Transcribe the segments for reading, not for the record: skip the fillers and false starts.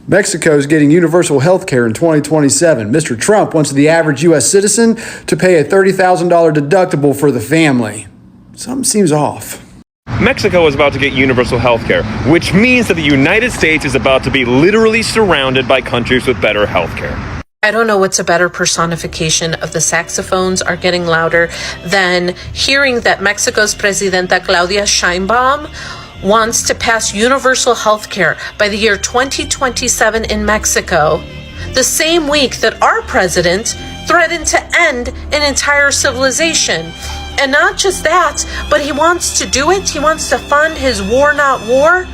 Mexico is getting universal health care in 2027. Mr. Trump wants the average U.S. citizen to pay a $30,000 deductible for the family. Something seems off. Mexico is about to get universal health care, which means that the United States is about to be literally surrounded by countries with better health care. I don't know what's a better personification of the saxophones are getting louder than hearing that Mexico's Presidenta Claudia Sheinbaum wants to pass universal health care by the year 2027 in Mexico, the same week that our president threatened to end an entire civilization. And not just that, but he wants to do it. He wants to fund his war not war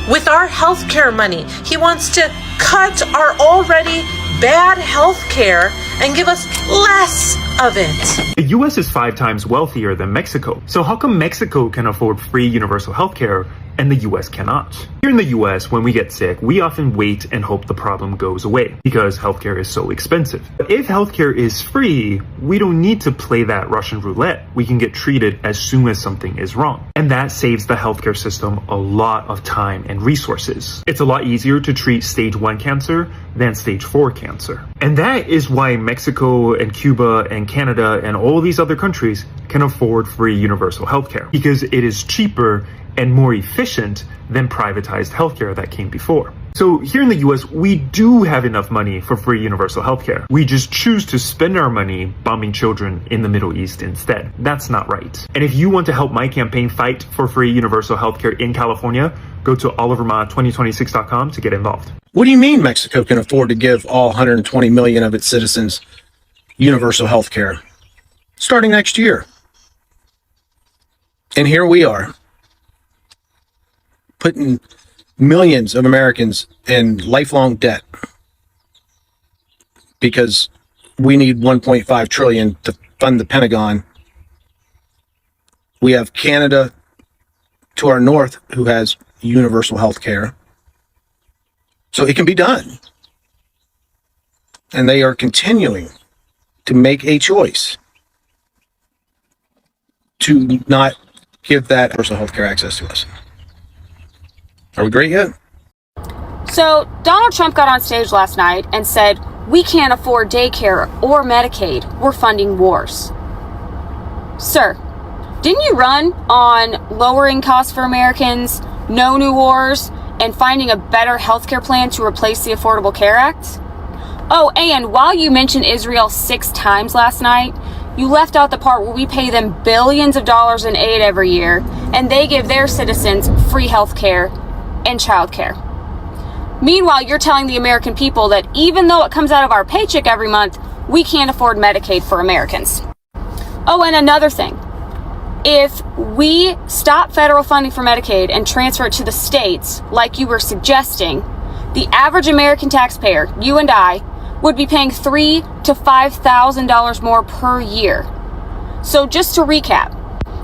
with our health care money. He wants to cut our already bad health care and give us less of it. The US is 5 times wealthier than Mexico. So how come Mexico can afford free universal health care and the US cannot? Here in the US, when we get sick, we often wait and hope the problem goes away because healthcare is so expensive. But if healthcare is free, we don't need to play that Russian roulette. We can get treated as soon as something is wrong. And that saves the healthcare system a lot of time and resources. It's a lot easier to treat stage 1 cancer than stage 4 cancer. And that is why Mexico and Cuba and Canada and all these other countries can afford free universal healthcare because it is cheaper and more efficient than privatized healthcare that came before. So here in the US, we do have enough money for free universal healthcare. We just choose to spend our money bombing children in the Middle East instead. That's not right. And if you want to help my campaign fight for free universal healthcare in California, go to oliverma2026.com to get involved. What do you mean Mexico can afford to give all 120 million of its citizens universal health care starting next year? And here we are, putting millions of Americans in lifelong debt because we need 1.5 trillion to fund the Pentagon. We have Canada to our north who has universal health care. So it can be done. And they are continuing to make a choice to not give that universal health care access to us. Are we great yet? So Donald Trump got on stage last night and said, we can't afford daycare or Medicaid. We're funding wars. Sir, didn't you run on lowering costs for Americans, no new wars, and finding a better healthcare plan to replace the Affordable Care Act? Oh, and while you mentioned Israel 6 times last night, you left out the part where we pay them billions of dollars in aid every year, and they give their citizens free healthcare and childcare. Meanwhile, you're telling the American people that even though it comes out of our paycheck every month, we can't afford Medicaid for Americans. Oh, and another thing. If we stop federal funding for Medicaid and transfer it to the states, like you were suggesting, the average American taxpayer, you and I, would be paying $3,000 to $5,000 more per year. So just to recap,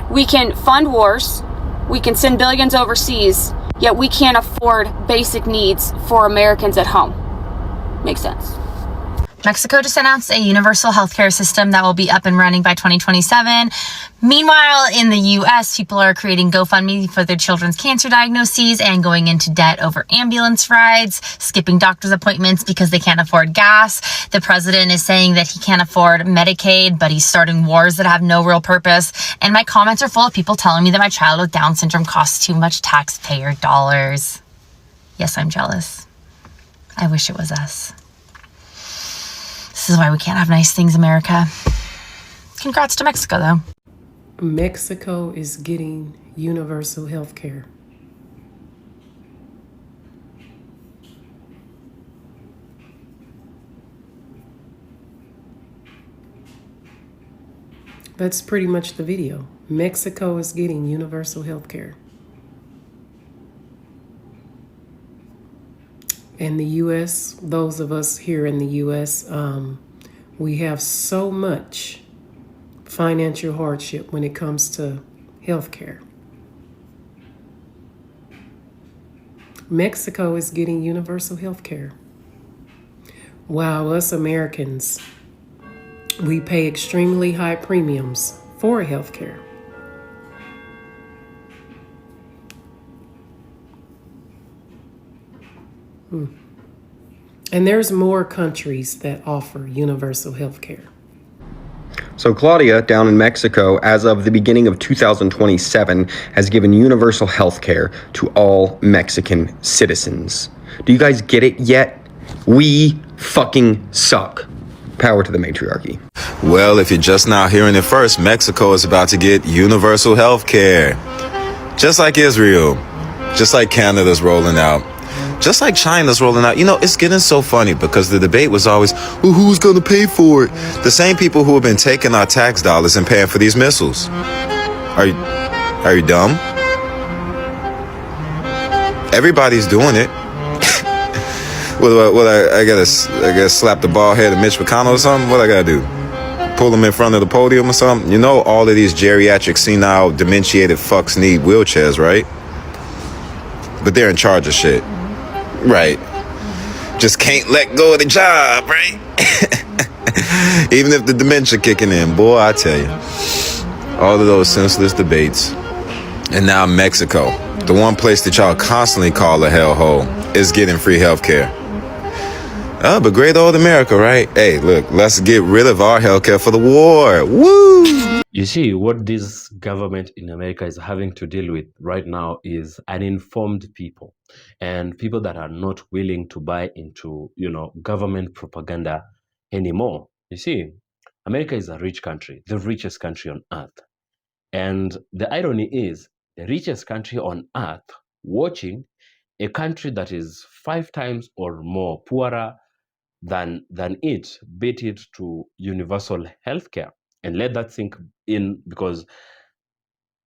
we can fund wars, we can send billions overseas, yet we can't afford basic needs for Americans at home. Makes sense. Mexico just announced a universal healthcare system that will be up and running by 2027. Meanwhile, in the US, people are creating GoFundMe for their children's cancer diagnoses and going into debt over ambulance rides, skipping doctor's appointments because they can't afford gas. The president is saying that he can't afford Medicaid, but he's starting wars that have no real purpose. And my comments are full of people telling me that my child with Down syndrome costs too much taxpayer dollars. Yes, I'm jealous. I wish it was us. This is why we can't have nice things, America. Congrats to Mexico, though. Mexico is getting universal health care. That's pretty much the video. Mexico is getting universal health care. In the U.S., those of us here in the U.S., we have so much financial hardship when it comes to health care. Mexico is getting universal health care. While us Americans, we pay extremely high premiums for health care. And there's more countries that offer universal health care. So Claudia, down in Mexico, as of the beginning of 2027, has given universal health care to all Mexican citizens. Do you guys get it yet? We fucking suck. Power to the matriarchy. Well, if you're just now hearing it first, Mexico is about to get universal health care. Just like Israel. Just like Canada's rolling out. Just like China's rolling out. You know, it's getting so funny because the debate was always, well, who's going to pay for it? The same people who have been taking our tax dollars and paying for these missiles. Are you dumb? Everybody's doing it. I gotta slap the bald head of Mitch McConnell or something? What I gotta do? Pull him in front of the podium or something? You know all of these geriatric, senile, dementiated fucks need wheelchairs, right? But they're in charge of shit. Right. Just can't let go of the job, right? Even if the dementia kicking in. Boy, I tell you. All of those senseless debates. And now Mexico, the one place that y'all constantly call a hellhole, is getting free health care. Oh, but great old America, right? Hey, look, let's get rid of our healthcare for the war. Woo! You see, what this government in America is having to deal with right now is uninformed people and people that are not willing to buy into, government propaganda anymore. You see, America is a rich country, the richest country on earth. And the irony is, the richest country on earth watching a country that is 5 times or more poorer than it, beat it to universal healthcare. And let that sink in, because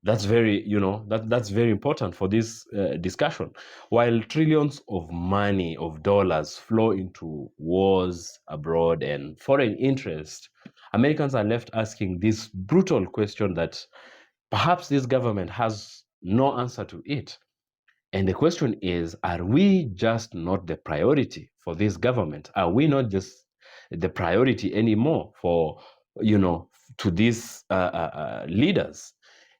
that's very, that's very important for this discussion. While trillions of money, of dollars flow into wars abroad and foreign interest, Americans are left asking this brutal question that perhaps this government has no answer to it. And the question is, are we just not the priority for this government? Are we not just the priority anymore for, to these leaders?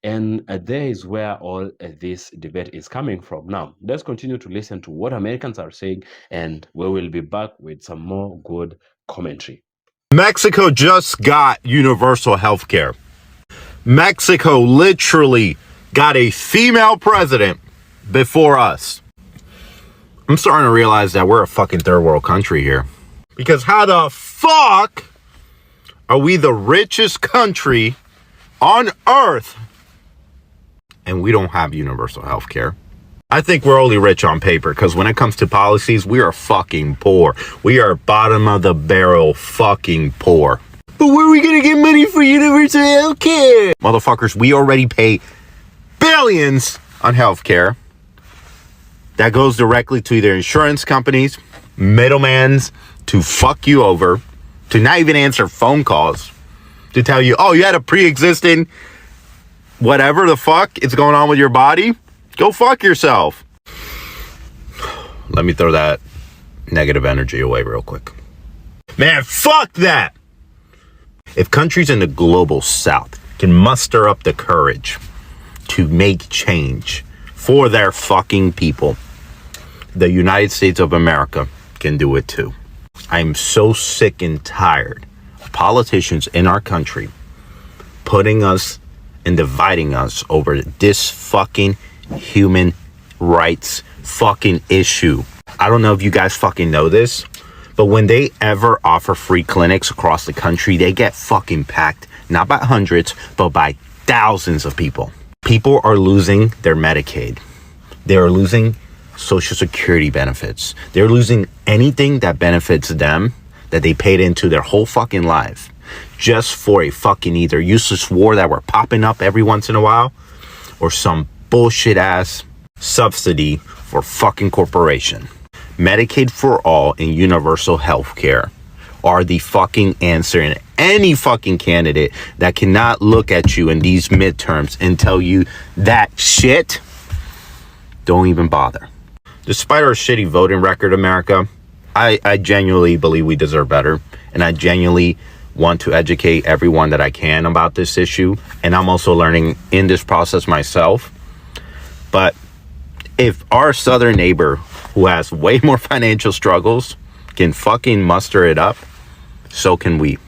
And there is where all this debate is coming from. Now, let's continue to listen to what Americans are saying, and we will be back with some more good commentary. Mexico just got universal health care. Mexico literally got a female president before us. I'm starting to realize that we're a fucking third world country here. Because how the fuck are we the richest country on earth and we don't have universal health care? I think we're only rich on paper, because when it comes to policies, we are fucking poor. We are bottom of the barrel fucking poor. But where are we gonna get money for universal health care? Motherfuckers, we already pay billions on health care. That goes directly to either insurance companies, middlemans, to fuck you over, to not even answer phone calls, to tell you, oh, you had a pre-existing whatever the fuck is going on with your body. Go fuck yourself. Let me throw that negative energy away real quick. Man, fuck that. If countries in the global south can muster up the courage to make change for their fucking people, the United States of America can do it too. I'm so sick and tired of politicians in our country putting us and dividing us over this fucking human rights fucking issue. I don't know if you guys fucking know this, but when they ever offer free clinics across the country, they get fucking packed, not by hundreds, but by thousands of people. People are losing their Medicaid. They are losing Social Security benefits. They're losing anything that benefits them that they paid into their whole fucking life just for a fucking either useless war that we're popping up every once in a while or some bullshit ass subsidy for fucking corporation. Medicaid for all and universal health care are the fucking answer, and any fucking candidate that cannot look at you in these midterms and tell you that shit, don't even bother. Despite our shitty voting record, America, I genuinely believe we deserve better, and I genuinely want to educate everyone that I can about this issue, and I'm also learning in this process myself. But if our southern neighbor, who has way more financial struggles, can fucking muster it up, so can we.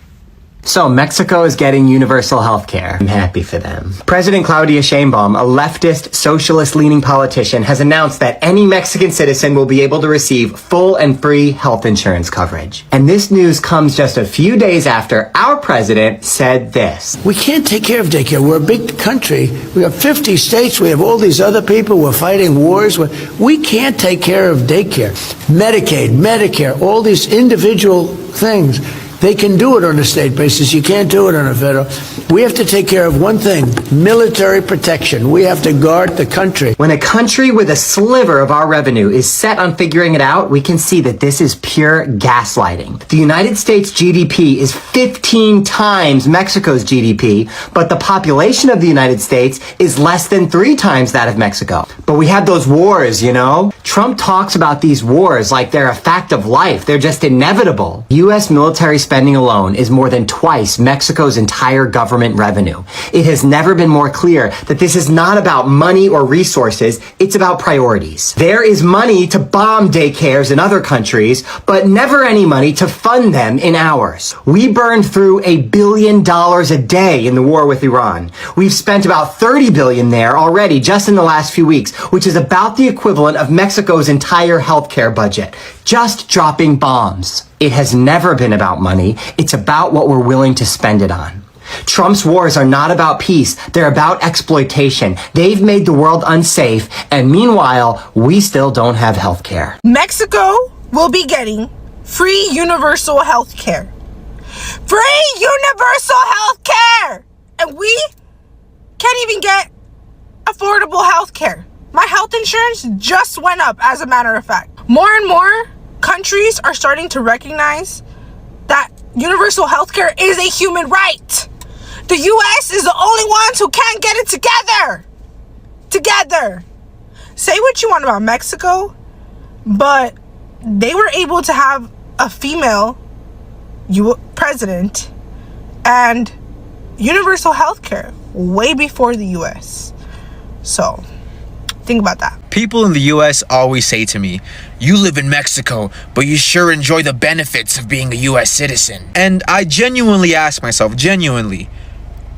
So Mexico is getting universal health care. I'm happy for them. President Claudia Sheinbaum, a leftist, socialist-leaning politician, has announced that any Mexican citizen will be able to receive full and free health insurance coverage. And this news comes just a few days after our president said this. We can't take care of daycare. We're a big country. We have 50 states. We have all these other people. We're fighting wars. We can't take care of daycare. Medicaid, Medicare, all these individual things. They can do it on a state basis. You can't do it on a federal. We have to take care of one thing, military protection. We have to guard the country. When a country with a sliver of our revenue is set on figuring it out, we can see that this is pure gaslighting. The United States GDP is 15 times Mexico's GDP, but the population of the United States is less than 3 times that of Mexico. But we have those wars, you know? Trump talks about these wars like they're a fact of life. They're just inevitable. U.S. military spending alone is more than twice Mexico's entire government revenue. It has never been more clear that this is not about money or resources, it's about priorities. There is money to bomb daycares in other countries, but never any money to fund them in ours. We burned through $1 billion a day in the war with Iran. We've spent about $30 billion there already just in the last few weeks, which is about the equivalent of Mexico's entire healthcare budget, just dropping bombs. It has never been about money. It's about what we're willing to spend it on. Trump's wars are not about peace. They're about exploitation. They've made the world unsafe, and meanwhile, we still don't have health care. Mexico will be getting free universal health care. Free universal health care! And we can't even get affordable health care. My health insurance just went up, as a matter of fact. More and more countries are starting to recognize that universal health care is a human right. The U.S. is the only ones who can't get it together. Say what you want about Mexico, but they were able to have a female president and universal health care way before the U.S. So think about that. People in the US always say to me, you live in Mexico, but you sure enjoy the benefits of being a US citizen. And I genuinely ask myself,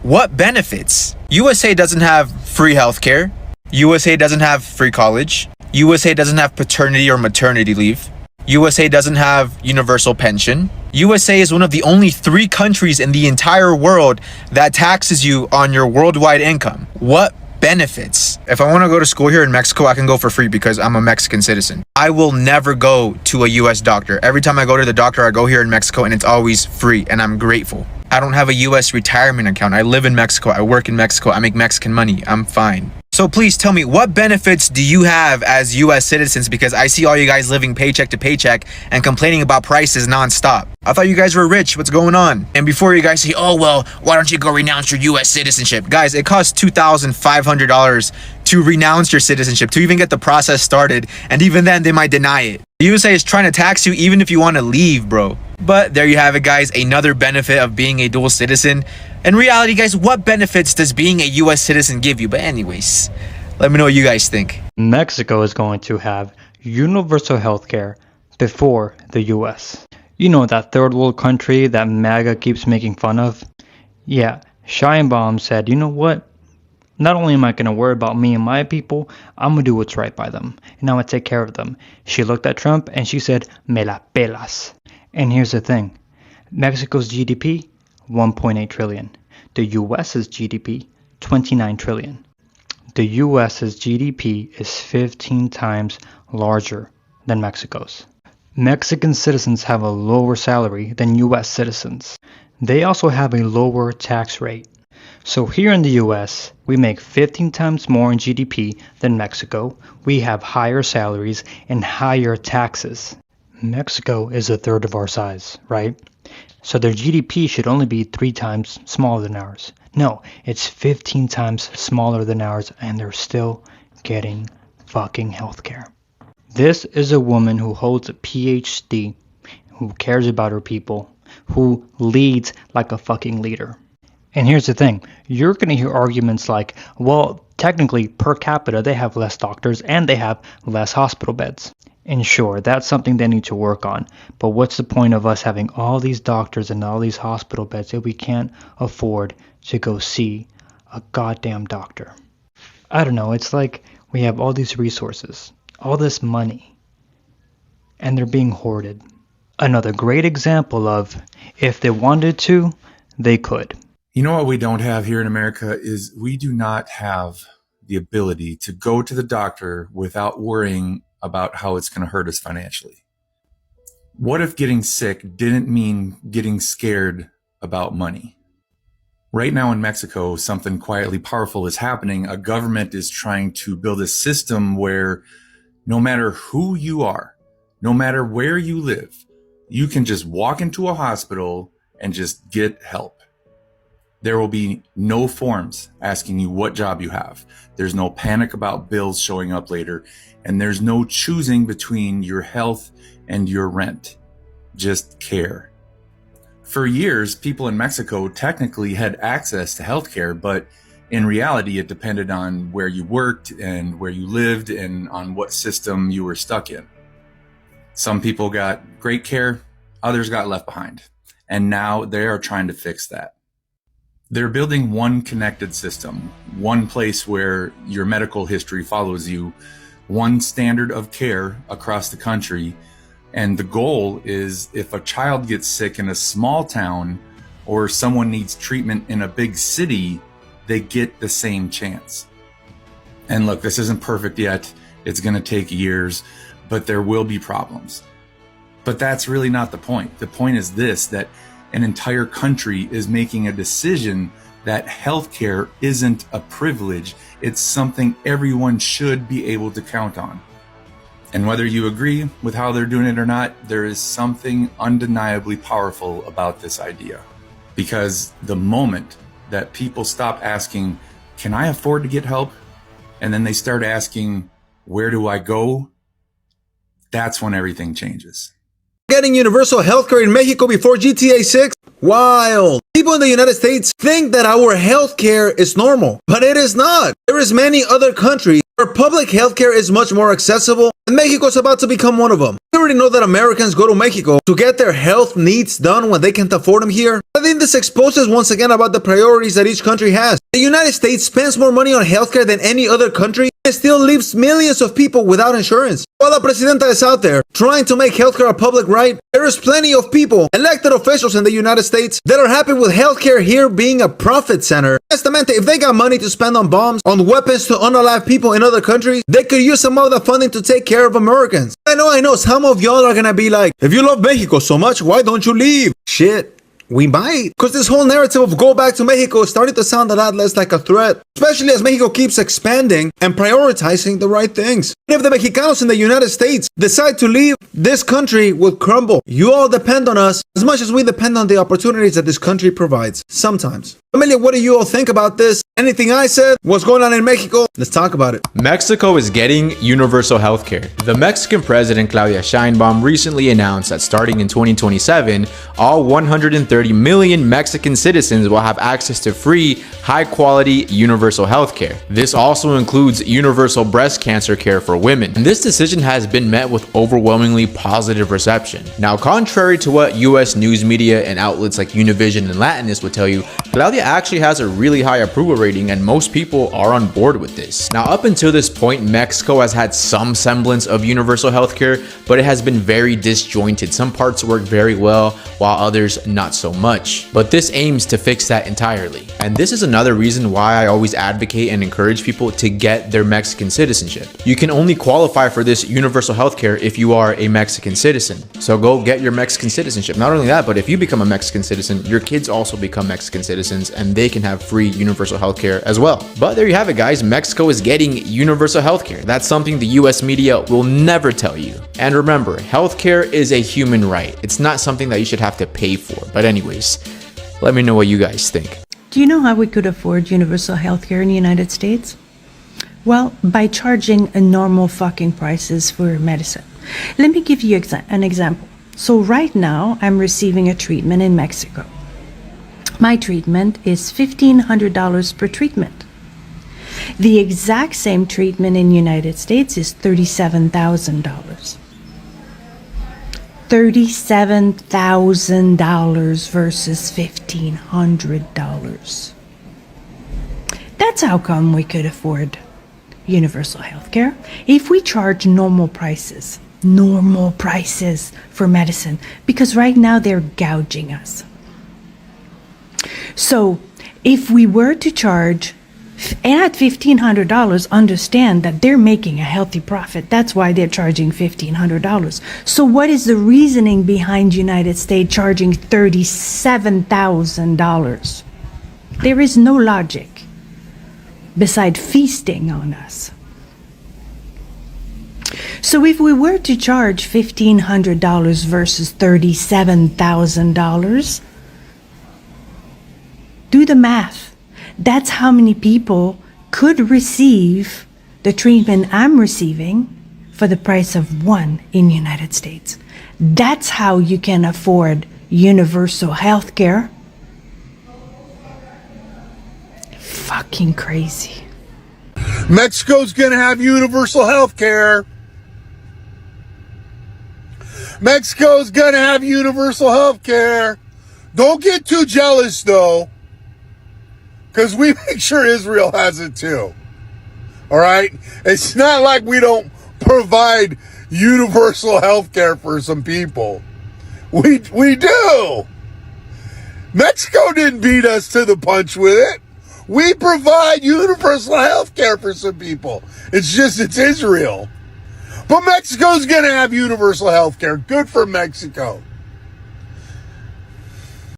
what benefits? USA doesn't have free healthcare. USA doesn't have free college. USA doesn't have paternity or maternity leave. USA doesn't have universal pension. USA is one of the only 3 countries in the entire world that taxes you on your worldwide income. What benefits? If I want to go to school here in Mexico, I can go for free because I'm a Mexican citizen. I will never go to a US doctor. Every time I go to the doctor, I go here in Mexico and it's always free, and I'm grateful. I don't have a US retirement account. I live in Mexico. I work in Mexico. I make Mexican money. I'm fine. So please tell me, what benefits do you have as US citizens? Because I see all you guys living paycheck to paycheck and complaining about prices nonstop. I thought you guys were rich. What's going on? And before you guys say, oh, well, why don't you go renounce your US citizenship? Guys, it costs $2,500 to renounce your citizenship, to even get the process started. And even then, they might deny it. The USA is trying to tax you even if you want to leave, bro. But there you have it, guys. Another benefit of being a dual citizen. In reality, guys, what benefits does being a US citizen give you? But anyways, let me know what you guys think. Mexico is going to have universal health care before the US. You know, that third world country that MAGA keeps making fun of? Yeah, Sheinbaum said, you know what? Not only am I going to worry about me and my people, I'm going to do what's right by them. And I'm going to take care of them. She looked at Trump and she said, me la pelas. And here's the thing. Mexico's GDP, 1.8 trillion. The US's GDP, 29 trillion. The US's GDP is 15 times larger than Mexico's. Mexican citizens have a lower salary than US citizens. They also have a lower tax rate. So here in the US, we make 15 times more in GDP than Mexico. We have higher salaries and higher taxes. Mexico is a third of our size, right? So their GDP should only be 3 times smaller than ours. No, it's 15 times smaller than ours, and they're still getting fucking healthcare. This is a woman who holds a PhD, who cares about her people, who leads like a fucking leader. And here's the thing, you're going to hear arguments like, well, technically per capita they have less doctors and they have less hospital beds. And sure, that's something they need to work on. But what's the point of us having all these doctors and all these hospital beds if we can't afford to go see a goddamn doctor? I don't know, it's like we have all these resources, all this money, and they're being hoarded. Another great example of if they wanted to, they could. You know what we don't have here in America is we do not have the ability to go to the doctor without worrying about how it's going to hurt us financially. What if getting sick didn't mean getting scared about money? Right now in Mexico, something quietly powerful is happening. A government is trying to build a system where no matter who you are, no matter where you live, you can just walk into a hospital and just get help. There will be no forms asking you what job you have. There's no panic about bills showing up later, and there's no choosing between your health and your rent. Just care. For years, people in Mexico technically had access to healthcare, but in reality, it depended on where you worked and where you lived and on what system you were stuck in. Some people got great care, others got left behind, and now they are trying to fix that. They're building one connected system, one place where your medical history follows you, one standard of care across the country. And the goal is if a child gets sick in a small town or someone needs treatment in a big city, they get the same chance. And look, this isn't perfect yet. It's going to take years, but there will be problems. But that's really not the point. The point is this, that an entire country is making a decision that healthcare isn't a privilege. It's something everyone should be able to count on. And whether you agree with how they're doing it or not, there is something undeniably powerful about this idea. Because the moment that people stop asking, can I afford to get help? And then they start asking, where do I go? That's when everything changes. Getting universal healthcare in Mexico before GTA 6? Wild. People in the United States think that our healthcare is normal, but it is not. There is many other countries where public healthcare is much more accessible, and Mexico is about to become one of them. We already know that Americans go to Mexico to get their health needs done when they can't afford them here. I think this exposes once again about the priorities that each country has. The United States spends more money on healthcare than any other country and still leaves millions of people without insurance. While the Presidenta is out there trying to make healthcare a public right, there is plenty of people, elected officials in the United States, that are happy with healthcare here being a profit center. Honestamente, if they got money to spend on bombs, on weapons to unalive people in other countries, they could use some of the funding to take care of Americans. I know, some of y'all are gonna be like, if you love Mexico so much, why don't you leave? Shit. We might. Because this whole narrative of go back to Mexico is starting to sound a lot less like a threat. Especially as Mexico keeps expanding and prioritizing the right things. And if the Mexicanos in the United States decide to leave, this country will crumble. You all depend on us as much as we depend on the opportunities that this country provides. Sometimes. Amelia, what do you all think about this? Anything I said? What's going on in Mexico? Let's talk about it. Mexico is getting universal health care. The Mexican president Claudia Sheinbaum recently announced that starting in 2027, all 130 million Mexican citizens will have access to free, high-quality universal health care. This also includes universal breast cancer care for women. And this decision has been met with overwhelmingly positive reception. Now, contrary to what US news media and outlets like Univision and Latinus would tell you, Claudia actually has a really high approval rating and most people are on board with this. Now, up until this point, Mexico has had some semblance of universal healthcare, but it has been very disjointed. Some parts work very well, while others not so much. But this aims to fix that entirely. And this is another reason why I always advocate and encourage people to get their Mexican citizenship. You can only qualify for this universal healthcare if you are a Mexican citizen. So go get your Mexican citizenship. Not only that, but if you become a Mexican citizen, your kids also become Mexican citizens and they can have free universal healthcare as well. But there you have it, guys. Mexico is getting universal healthcare. That's something the US media will never tell you. And remember, healthcare is a human right. It's not something that you should have to pay for. But anyways, let me know what you guys think. Do you know how we could afford universal healthcare in the United States? Well, by charging a normal fucking prices for medicine. Let me give you an example. So right now, I'm receiving a treatment in Mexico. My treatment is $1,500 per treatment. The exact same treatment in the United States is $37,000. $37,000 versus $1,500. That's how come we could afford universal health care. If we charge normal prices for medicine, because right now they're gouging us. So if we were to charge at $1,500, understand that they're making a healthy profit. That's why they're charging $1,500. So what is the reasoning behind United States charging $37,000? There is no logic beside feasting on us. So if we were to charge $1,500 versus $37,000, do the math. That's how many people could receive the treatment I'm receiving for the price of one in the United States. That's how you can afford universal health care. Fucking crazy. Mexico's gonna have universal health care. Mexico's gonna have universal health care. Don't get too jealous though, because we make sure Israel has it too. All right? It's not like we don't provide universal health care for some people. We do. Mexico didn't beat us to the punch with it. We provide universal health care for some people. It's Israel. But Mexico's going to have universal health care. Good for Mexico.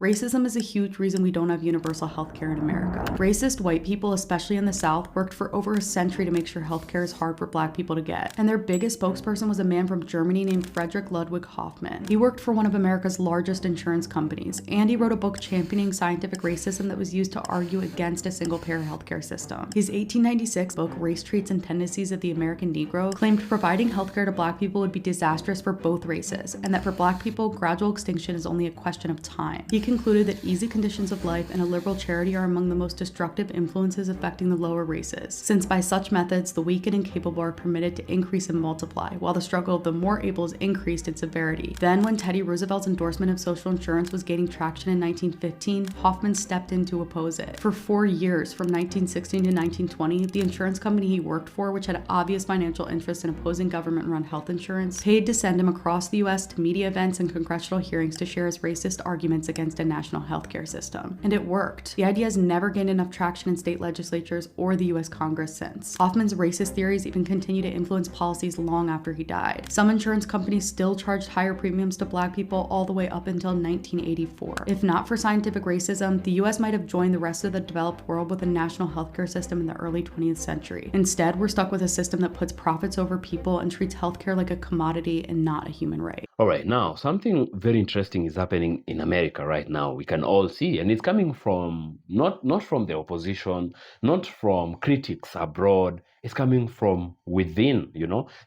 Racism is a huge reason we don't have universal healthcare in America. Racist white people, especially in the South, worked for over a century to make sure healthcare is hard for Black people to get. And their biggest spokesperson was a man from Germany named Frederick Ludwig Hoffman. He worked for one of America's largest insurance companies, and he wrote a book championing scientific racism that was used to argue against a single-payer healthcare system. His 1896 book, Race Traits and Tendencies of the American Negro, claimed providing healthcare to Black people would be disastrous for both races, and that for Black people, gradual extinction is only a question of time. He concluded that easy conditions of life and a liberal charity are among the most destructive influences affecting the lower races, since by such methods the weak and incapable are permitted to increase and multiply, while the struggle of the more able is increased in severity. Then, when Teddy Roosevelt's endorsement of social insurance was gaining traction in 1915, Hoffman stepped in to oppose it. For 4 years, from 1916 to 1920, the insurance company he worked for, which had obvious financial interest in opposing government-run health insurance, paid to send him across the U.S. to media events and congressional hearings to share his racist arguments against a national healthcare system. And it worked. The idea has never gained enough traction in state legislatures or the US Congress since. Hoffman's racist theories even continue to influence policies long after he died. Some insurance companies still charged higher premiums to Black people all the way up until 1984. If not for scientific racism, the US might have joined the rest of the developed world with a national healthcare system in the early 20th century. Instead, we're stuck with a system that puts profits over people and treats healthcare like a commodity and not a human right. All right, now something very interesting is happening in America right now. We can all see, and it's coming from not from the opposition, not from critics abroad. It's coming from within.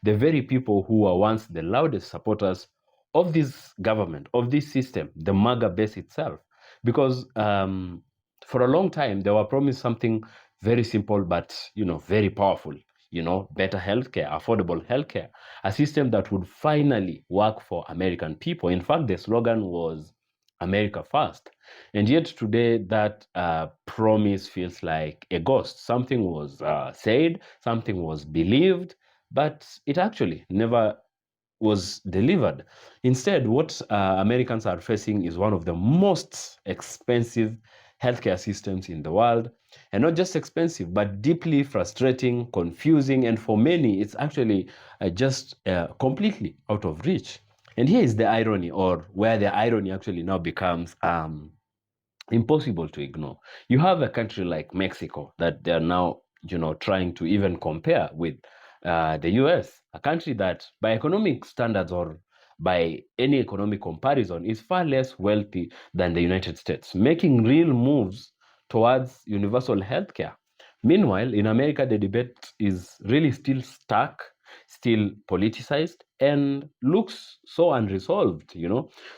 The very people who were once the loudest supporters of this government, of this system, the MAGA base itself, because for a long time they were promised something very simple but very powerful. Better healthcare, affordable healthcare, a system that would finally work for American people. In fact, the slogan was America First. And yet today that promise feels like a ghost. Something was said, something was believed, but it actually never was delivered. Instead, what Americans are facing is one of the most expensive healthcare systems in the world. And not just expensive, but deeply frustrating, confusing, and for many, it's actually just completely out of reach. And here is the irony, or where the irony actually now becomes impossible to ignore. You have a country like Mexico that they're now, trying to even compare with the US, a country that by economic standards or by any economic comparison is far less wealthy than the United States, making real moves towards universal healthcare. Meanwhile, in America, the debate is really still stuck, still politicized, and looks so unresolved,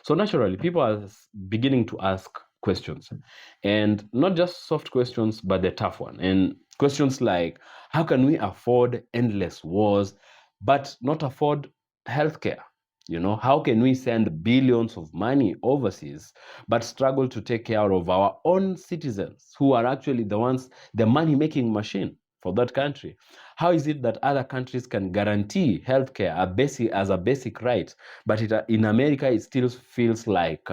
So naturally, people are beginning to ask questions, and not just soft questions, but the tough one. And questions like, how can we afford endless wars, but not afford healthcare? You know, how can we send billions of money overseas but struggle to take care of our own citizens who are actually the ones, the money making machine for that country? How is it that other countries can guarantee healthcare as a basic right, but in America it still feels like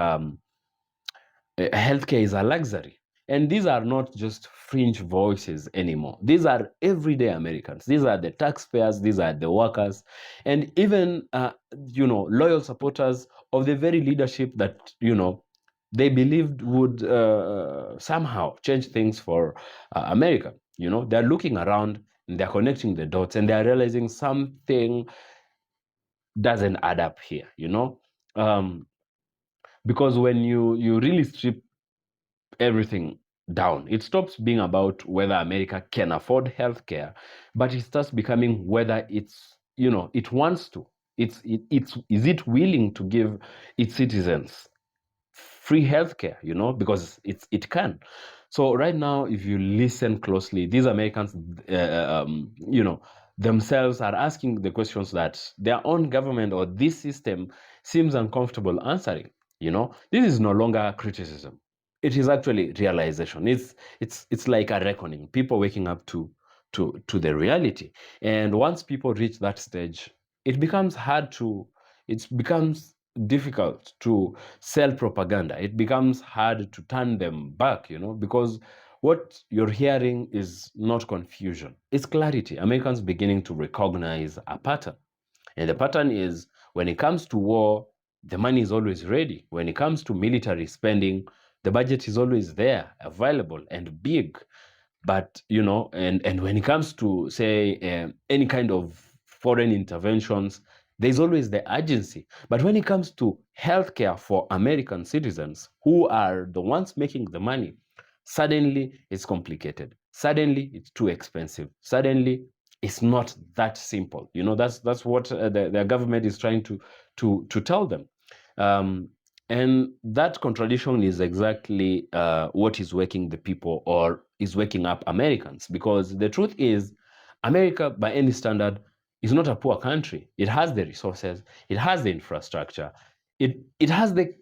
healthcare is a luxury? And these are not just fringe voices anymore. These are everyday Americans. These are the taxpayers. These are the workers, and even loyal supporters of the very leadership that they believed would somehow change things for America. They're looking around and they're connecting the dots and they're realizing something doesn't add up here. Because when you really strip everything down, it stops being about whether America can afford healthcare, but it starts becoming whether it wants to. Is it willing to give its citizens free healthcare? Because it can. So right now, if you listen closely, these Americans, themselves are asking the questions that their own government or this system seems uncomfortable answering. This is no longer criticism. It is actually realization. It's like a reckoning. People waking up to the reality. And once people reach that stage, it becomes difficult to sell propaganda. It becomes hard to turn them back, because what you're hearing is not confusion, it's clarity. Americans beginning to recognize a pattern. And the pattern is, when it comes to war, the money is always ready. When it comes to military spending, the budget is always there, available and big. But and when it comes to, say, any kind of foreign interventions, there's always the urgency. But when it comes to healthcare for American citizens, who are the ones making the money, suddenly it's complicated. Suddenly it's too expensive. Suddenly it's not that simple. That's what the government is trying to tell them. And that contradiction is exactly what is waking the people, or is waking up Americans. Because the truth is, America, by any standard, is not a poor country. It has the resources, it has the infrastructure, it has the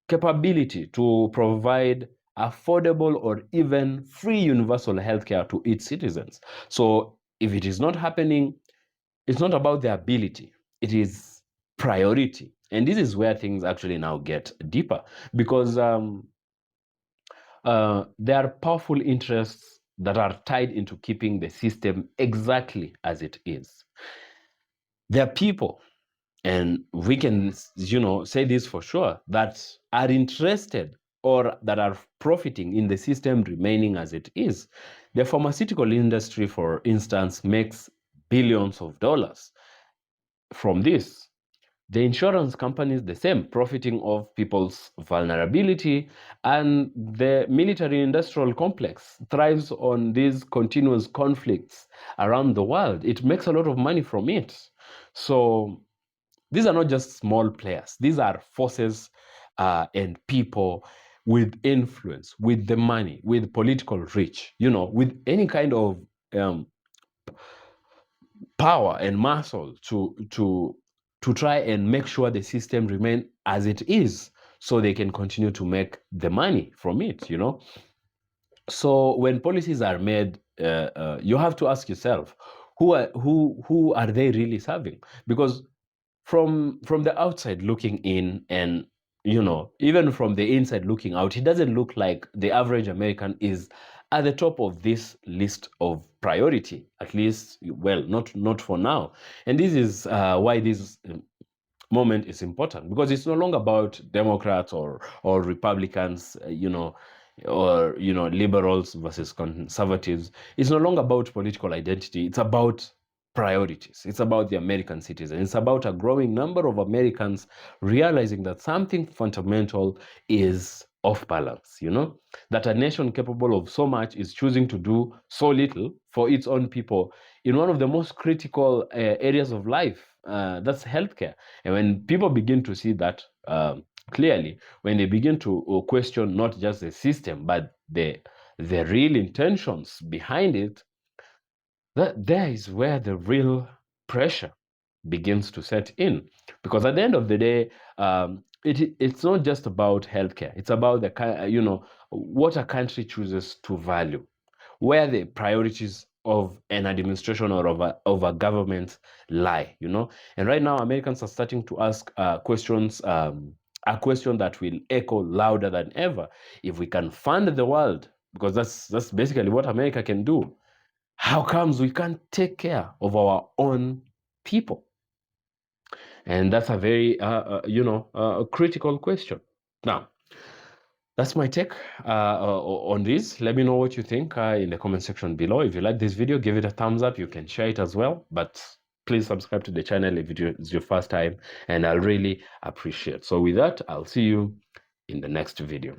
capability to provide affordable or even free universal healthcare to its citizens. So if it is not happening, it's not about the ability, it is priority. And this is where things actually now get deeper, because there are powerful interests that are tied into keeping the system exactly as it is. There are people, and we can say this for sure, that are interested or that are profiting in the system remaining as it is. The pharmaceutical industry, for instance, makes billions of dollars from this. The insurance companies, the same, profiting of people's vulnerability. And the military industrial complex thrives on these continuous conflicts around the world. It makes a lot of money from it. So these are not just small players. These are forces and people with influence, with the money, with political reach, with any kind of power and muscle to try and make sure the system remain as it is, so they can continue to make the money from it. So when policies are made, you have to ask yourself, who are they really serving? Because from the outside looking in, and even from the inside looking out, it doesn't look like the average American is at the top of this list of priority, at least, well, not for now. And this is why this moment is important, because it's no longer about Democrats or Republicans, or liberals versus conservatives. It's no longer about political identity. It's about priorities. It's about the American citizen. It's about a growing number of Americans realizing that something fundamental is off balance, that a nation capable of so much is choosing to do so little for its own people in one of the most critical areas of life, that's healthcare. And when people begin to see that clearly, when they begin to question not just the system, but the real intentions behind it, there is where the real pressure begins to set in. Because at the end of the day, it's not just about healthcare. It's about what a country chooses to value, where the priorities of an administration or of a government lie. And right now, Americans are starting to ask questions. A question that will echo louder than ever: if we can fund the world, because that's basically what America can do, how comes we can't take care of our own people? And that's a very critical question. Now, that's my take on this. Let me know what you think in the comment section below. If you like this video, give it a thumbs up. You can share it as well, but please subscribe to the channel if it is your first time, and I'll really appreciate. So with that, I'll see you in the next video.